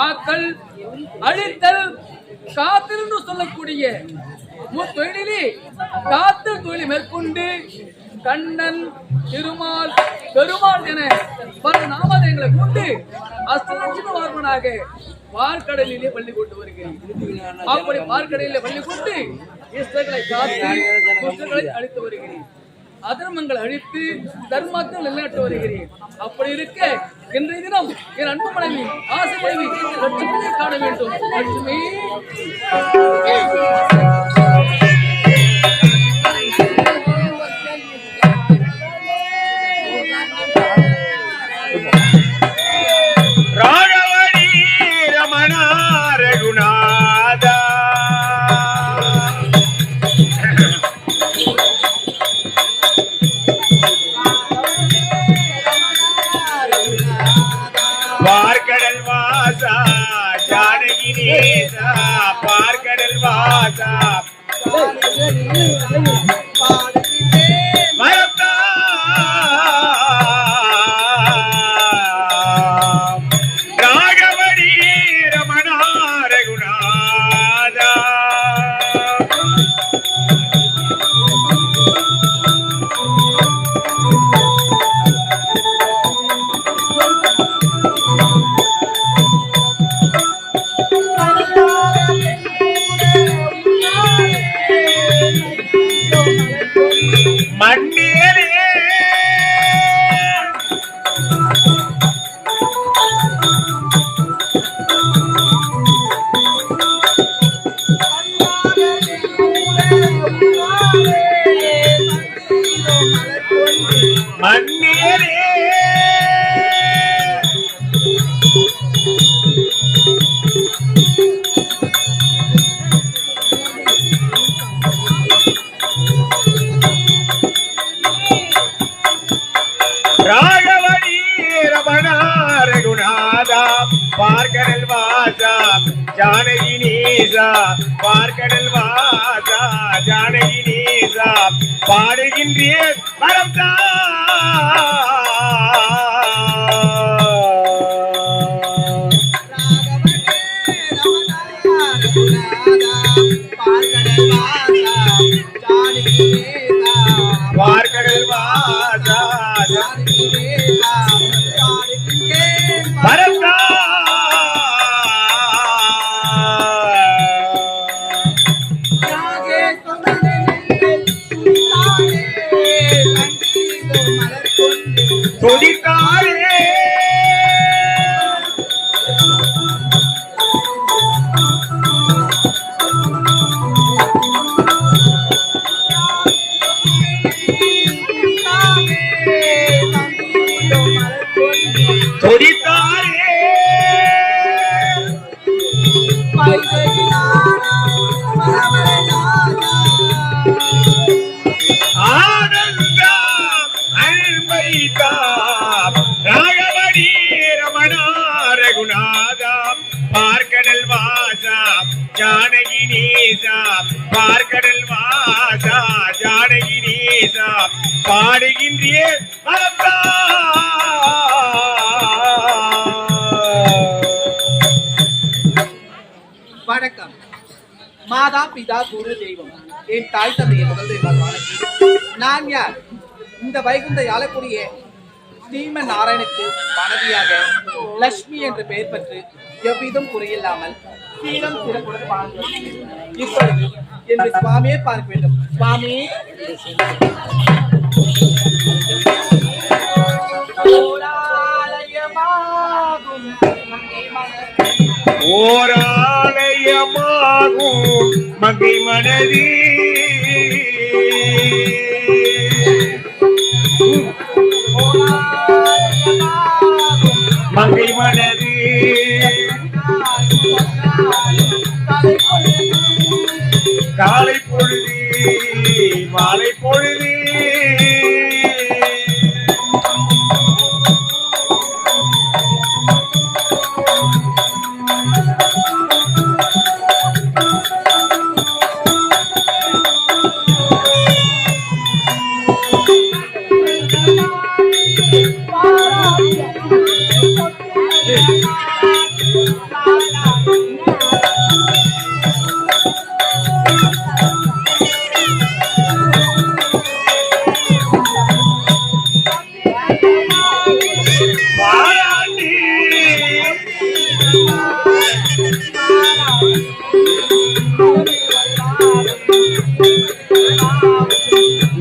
ஆக்கல் அழித்தல் காத்தல் என்று சொல்லக்கூடிய முத்தொழிலே காத்தல் தொழிலை மேற்கொண்டு கண்ணன் திருமால் பெருமாள் என பல நாமதங்களை கொண்டு அஷ்டலட்சுமி வார்மனாக பார்க்கடலிலே பள்ளி கொண்டு வருகிறேன். அப்படி பார்க்கடலிலே பள்ளி கொண்டு இஷ்டங்களை காத்து குற்றங்களை அழித்து வருகிறேன். அதர்மங்கள் அழித்து தர்மத்தில் நிலைநாட்டு வருகிறேன். அப்படி இருக்க இன்றைய தினம் என் அன்பு மனைவி ஆசை மனைவி லட்சுமியை காண வேண்டும். லட்சுமி பார்க்கடல் வாசா மரத்தா ராகவடி ரமணா ரகுநாதா பார்க்கடல் வாசா ஜானகி நேசா பார்க்கடல் வாசா ஜானகி நேசா பாடுகின்றேன் வரம் தா பார்க்கடல் வாசா ஜானகி நேசா வரம் தா ஜானகி நேசா பார்க்கடல் வாசா ஜானகி நேசா பாடுகின்றே வணக்கம். மாதா பிதா குரு தெய்வம் என் தாய் தந்தையை முதல் தெய்வம். நான் யார்? இந்த வைகுண்ட ஆளக்கூடிய ஸ்ரீமன் நாராயணுக்கு மனைவியாக லட்சுமி என்ற பெயர் பெற்று எவ்விதம் குறையில்லாமல் சீரம் சிறப்புடன் வாழ்ந்து இப்பொழுது என்று சுவாமியை பார்க்க வேண்டும். சுவாமி ஓராலயமாகும் மங்கை மனதி மங்கை மனதி காலை பொழுதி மாலை பொழுதி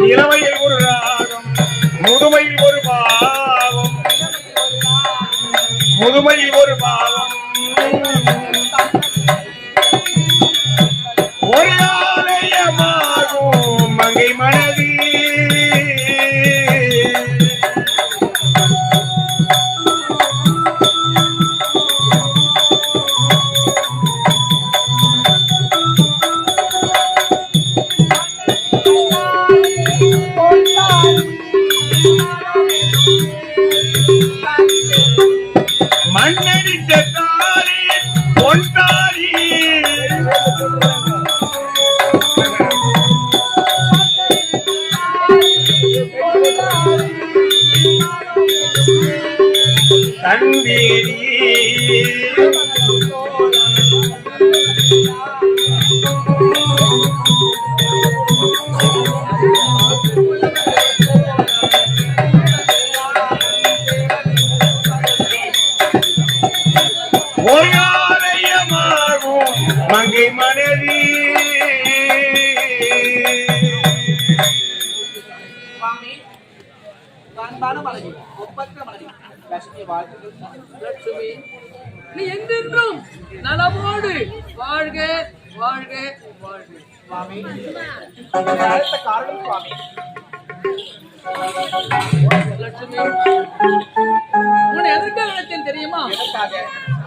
இளமையில் ஒரு ராகம் முதுமையில் ஒரு பாவம் முதுமையில் ஒரு பாவம் ஒரு ஆலயமாகும் மங்கை மனதி மண்ணடித்த தாலி பொன்தாலி தந்தேரி ஓயாலயமாகும் மங்கை மனதி சுவாமி அன்பான மனைவி ஒப்பற்ற மனைவி லட்சுமி வாழ்த்துக்கள். லட்சுமி நீ என்றென்றும் நலமோடு வாழ்க வாழ்க வாழ்க. சுவாமி அடுத்த காரணம் சுவாமி லட்சுமி உன்னை எதற்காக நினைத்தேன் தெரியுமா? எதற்காக?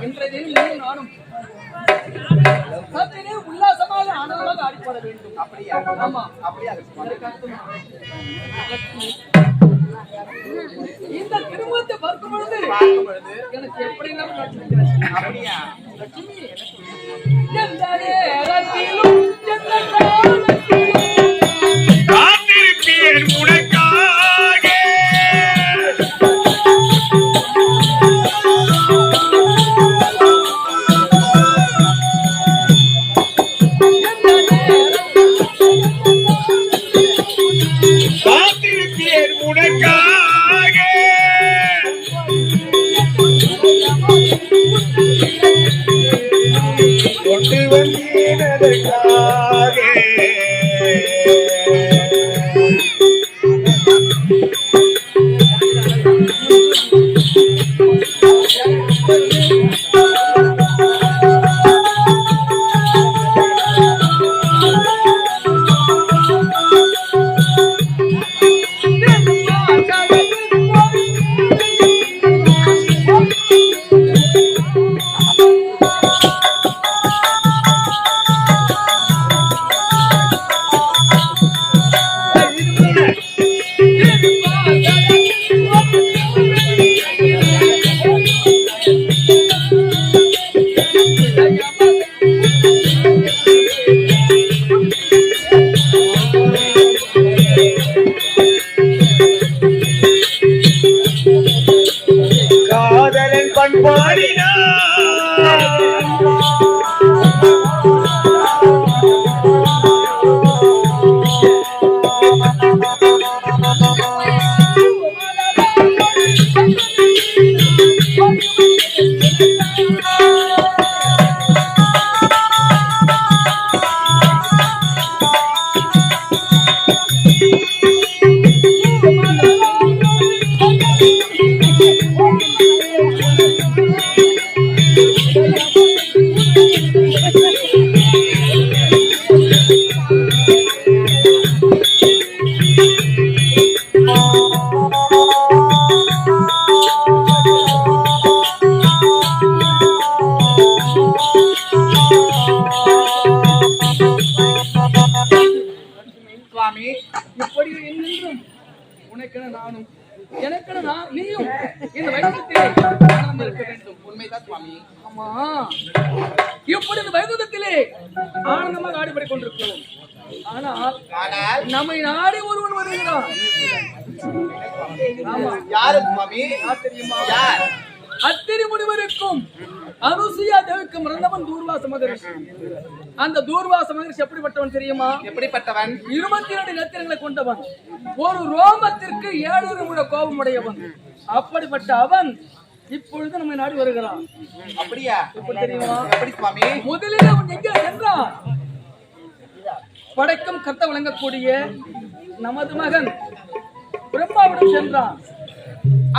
இன்றைய தினம் நீயும் நானும் சத்திலே உல்லாசமாக ஆனந்தமாக ஆடிப்பட வேண்டும். அப்படியா? ஆமா. அப்படியா சுவாமி? லட்சுமி இந்த திருமணத்தை பார்க்கும் பொழுது எனக்கு எப்படி அப்படியா? லட்சுமி எந்த நேரத்திலும் எந்த காலத்திலும் காத்திருப்பேன் உனக்காக காத்திருப்பேன் உனக்காக கொண்டு வந்தேன் அதற்காக சுவாமி, இப்படி என்னென்றும் உனக்கென நானும் எனக்கென நீயும் இந்த வைகுந்தத்திலே நாம் இருக்க வேண்டும். உண்மைதான் சுவாமி. ஆமா, இப்படி இந்த வைகுந்தத்திலே ஆனந்தமாக ஆடிப்படிக் கொண்டிருக்கிறோம். ஆனால் நம்மை நாடி ஒருவன் வருகிறான். ஆமா, யாரு சுவாமி? யார் தெரியுமா? யார்? அத்திரி முனிவருக்கும் அனுசுயா தேவிக்கும் இறந்தவன் தூர்வாச மகரிஷி. அந்த தூர்வாச மகரிஷி எப்படிப்பட்டவன் தெரியுமா? எப்படிப்பட்டவன்? 22 நேத்திரங்களை கொண்டவன், ஒரு ரோமத்திற்கு 700 முழ கோபம் உடையவன். அப்படிப்பட்ட அவன் இப்பொழுது நம்மை நாடி வருகிறான். அப்படியா? எப்படி தெரியுமா? எப்படி சுவாமி? முதலில் அவன் எங்கே சென்றான்? படைக்கும் கர்த்த விளங்கக்கூடிய நமது மகன் பிரம்மாவிடம் சென்றான்.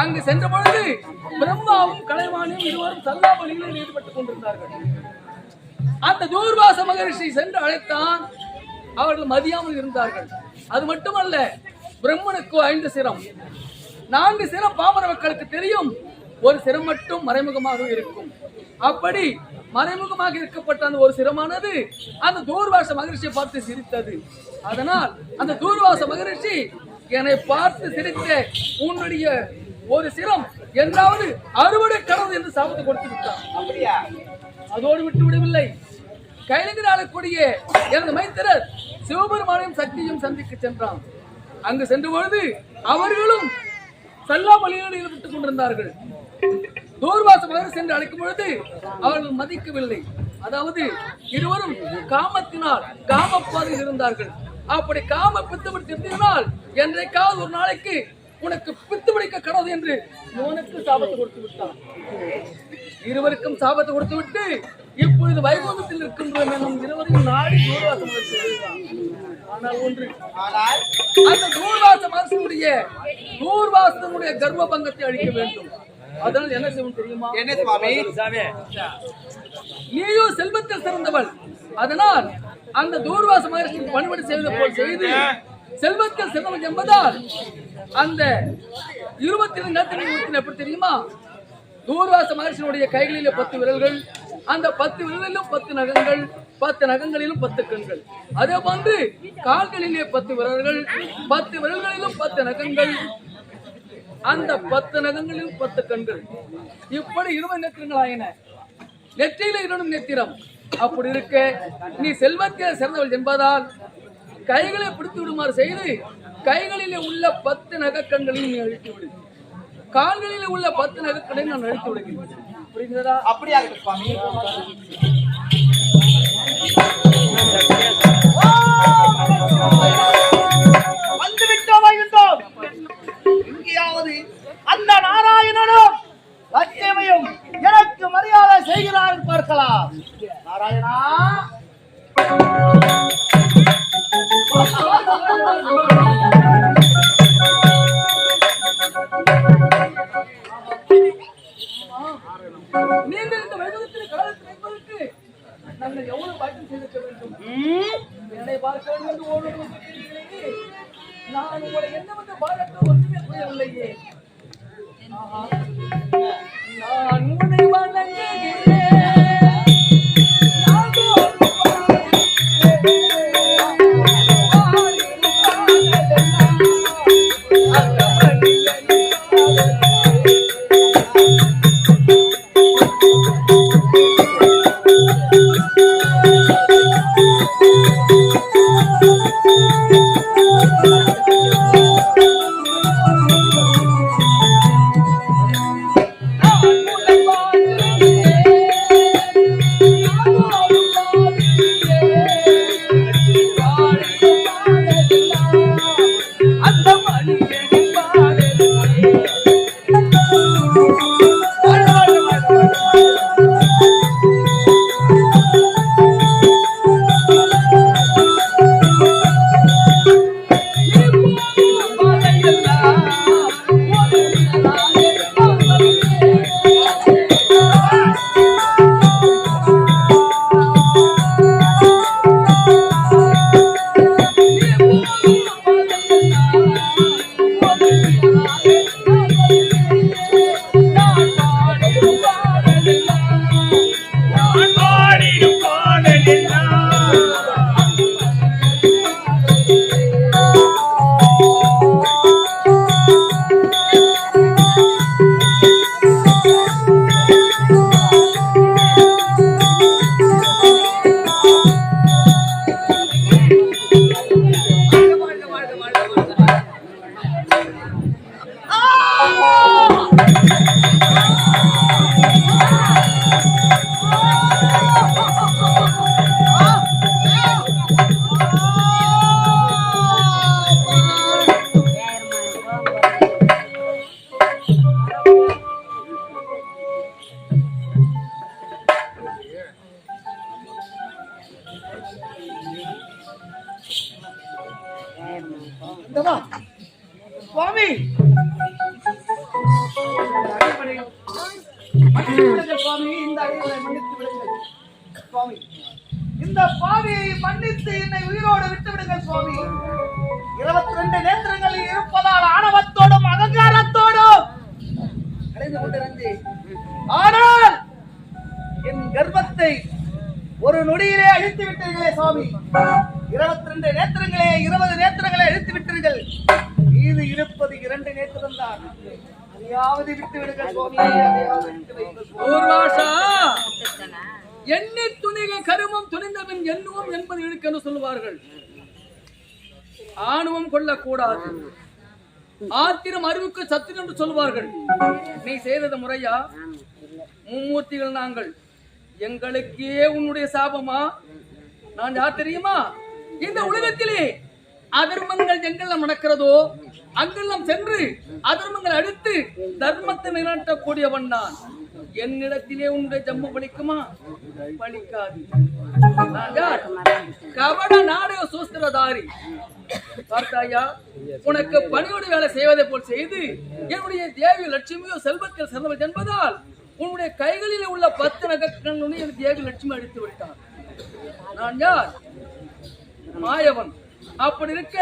அங்கு சென்ற பொழுது பிரம்மாவும் கலைவாணியும் இருவரும் சல்லாபலிகளில் ஈடுபட்டுக் கொண்டிருந்தார்கள். அந்த தூர்வாச மகரிஷி சென்று அழைத்தான். அவர்கள் மதியாமல் இருந்தார்கள். அது மட்டுமல்ல, பிரம்மனுக்கு 5 சிரம், 4 சிரம் பாமர மக்களுக்கு தெரியும், ஒரு சிரம் மட்டும் மறைமுகமாக இருக்கும். அப்படி மறைமுகமாக இருக்கப்பட்ட அந்த ஒரு சிரமானது அந்த தூர்வாச மகரிஷியை பார்த்து சிரித்தது. அதனால் அந்த தூர்வாச மகரிஷி என்னை பார்த்து சிரித்த உன்னுடைய ஒரு சிரம் என்றாவது அறுவடை கடவுள் என்று சாபத்தை கொடுத்து விட்டான். அப்படியா? அதோடு விட்டு விடவில்லை. கைலங்கில் ஆளக்கூடிய எனது மைத்திரர் சிவபெருமானையும் சக்தியும் சந்திக்க சென்றான். அங்கு சென்ற பொழுது அவர்களும் சல்லா பலியோடு ஈடுபட்டுக் கொண்டிருந்தார்கள். தூர்வாச மகரிஷி சென்று அழைக்கும் பொழுது அவர்கள் மதிக்கவில்லை. அதாவது இருவரும் காமத்தினால் காமப்பாதையில் இருந்தார்கள். அப்படி காம பித்துபிடித்து இருந்தால் என்றைக்காவது ஒரு நாளைக்கு உனக்கு பித்து பிடிக்க கடவுது என்று இவனுக்கு சாபத்தை கொடுத்து விட்டான். இருவருக்கும் சாபத்தை கொடுத்து விட்டு இப்பொழுது வைகுந்தத்தில் இருக்கின்றோம் என்னும் இருவரையும் நாடி தூர்வாச மகரிஷி வருகிறான். ஆனால் ஒன்று, அந்த தூர்வாச மகரிஷியுடைய தூர்வாசனுடைய கர்ப்ப பங்கத்தை அழிக்க வேண்டும். அதனால் என்ன செய்வோம் தெரியுமா? என்ன சுவாமி? நீயும் செல்வத்தில் சிறந்தவள். அதனால் அந்த தூர்வாச மகரிஷி பணிபடி செய்வது போல் செய்து செல்வத்தில் சிறந்தவன் என்பதால் அந்த 22 நேத்திரங்கள் எப்படி தெரியுமா? தூர்வாச மகரிஷியுடைய கைகளிலே 10 விரல்கள், அந்த 10 விரலிலும் 10 நகங்கள், 10 நகங்களிலும் 10 கண்கள். அதே போன்று கால்களிலே 10 விரல்கள், 10 விரல்களிலும் 10 நகங்கள், அந்த 10 நகங்களிலும் 10 கண்கள். இப்படி 20 நேத்திரங்கள் ஆயின. நெற்றியில 2 நேத்திரம். அப்படி இருக்க நீ செல்வத்தில் சிறந்தவள் என்பதால் கைகளை பிடித்து விடுமாறு செய்து கைகளிலே உள்ள 10 நகக்கண்களையும் நீ அழித்து விடு. கால்களிலே உள்ள 10 நகக்கண்களையும் நான் அழித்து விடுகிறேன். புரிகிறதா? அப்படியா சுவாமி? வந்து விட்டோம். இங்கேயாவது அந்த நாராயணனும் லட்சுமியும் எனக்கு மரியாதை செய்கிறார்கள் பார்க்கலாம். நாராயணா, நீங்கள் இந்த வைகுந்தத்தில் காலத்தில் வைப்பதற்கு நாங்கள் எவ்வளவு பாக்கியம் செய்திருக்க வேண்டும். என்னை பார்க்க வேண்டும் என்று ஓடுவது நான் உங்களை என்ன வந்து பாராட்ட ஒன்றுமே புரியவில்லையே. நான் உன்னை வணங்குகிறேன். சுவாமி மன்னித்து விடுங்கள் சுவாமி, இந்த அடியவரை மன்னித்து விடுங்கள் சுவாமி. இந்த பாவியை மன்னித்து என்னை உயிரோடு விட்டு விடுங்கள் சுவாமி. 22 நேத்திரங்களில் இருப்பதால் ஆணவத்தோடும் அகங்காரத்தோடும் அடைந்து கொண்டிருந்தேன். ஆனால் என் கர்ப்பத்தை ஒரு நொடியிலே அழித்து விட்டீர்களே சுவாமி. 22 நேத்திரங்களே 20 நேத்திரங்களை அழித்து விட்டீர்கள். மீது இருப்பது 2 நேத்திரம் தான். அதையாவது விட்டு விடுங்கள் சுவாமி, அதையாவது விட்டு வையுங்கள் சுவாமி. ஊர்வாசா, எண்ணி துணிக கருமம் துணிந்தவன் எண்ணுவோம் என்பது இழுக்கு என்று சொல்லுவார்கள். ஆணவம் கொள்ளக்கூடாது, ஆத்திரம் அறிவுக்கு சத்து என்று சொல்லுவார்கள். நீ செய்தது முறையா? மும்மூர்த்திகள் நாங்கள், எங்களுக்கே உன்னுடைய சாபமா? நான் யார் தெரியுமா? இந்த உலகத்திலே அதர்மங்கள் எங்கெல்லாம் நடக்கிறதோ அங்கெல்லாம் சென்று அதர்மங்கள் அழித்து தர்மத்தை நிலைநாட்டக்கூடியவன் நான். என்னிடத்திலே உன்னுடைய ஜம்மு பலிக்குமா? பலிக்காது. நான் யார்? கபட நாடக சூஸ்திரதாரி. பார்த்தாயா, உனக்கு பணியோடு வேலை செய்வதை போல் செய்து என்னுடைய தேவி லட்சுமியோ செல்வத்தில் சிறந்தவள் என்பதால் உன்னுடைய கைகளில் உள்ள 10 நகங்களுடைய தேவி லட்சுமி அடித்து விட்டார். நான் யார்? மாயவன். அப்படி இருக்க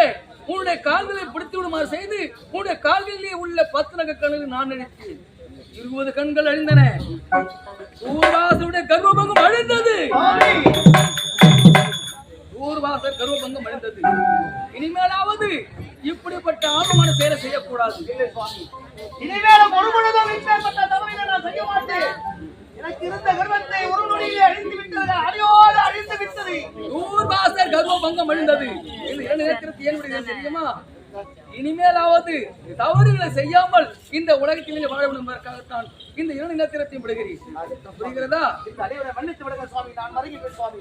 உன்னுடைய கால்களை பிடித்து விடுமாறு செய்து உன்னுடைய கால்களிலே உள்ள 10 நகக்கண்ணில் நான் அழித்தேன். 20 கண்கள் அழிந்தன. ஊர்வாசனுடைய கர்வபங்கம் அழிந்தது. ஊர்வாசர் கர்வபங்கம் அழிந்தது. இனிமேலாவது இப்படிப்பட்ட ஆபமான செயலை செய்யக்கூடாது. இனிமேலும் ஒரு பொழுதும் இப்பேற்பட்ட தவறினை நான் செய்ய மாட்டேன். எனக்கு இருந்த கர்வத்தை ஒரு நொடியிலே அழித்து விட்டது, அடியோடு அழித்து விட்டது. ஊர்வாசர் கர்வபங்கம் அழிந்தது. இது 2 நேரத்திற்கு ஏன் விடுகிறது தெரியுமா? இனிமேலாவது தவறுகளை செய்யாமல் இந்த உலகத்திலே வாழ வேண்டும் என்பதற்காகத்தான் இந்த 2 நேரத்தையும் விடுகிறேன். புரிகிறதா? இந்த அடியவரை மன்னித்து விடுங்கள் சுவாமி, நான் வருகிறேன் சுவாமி.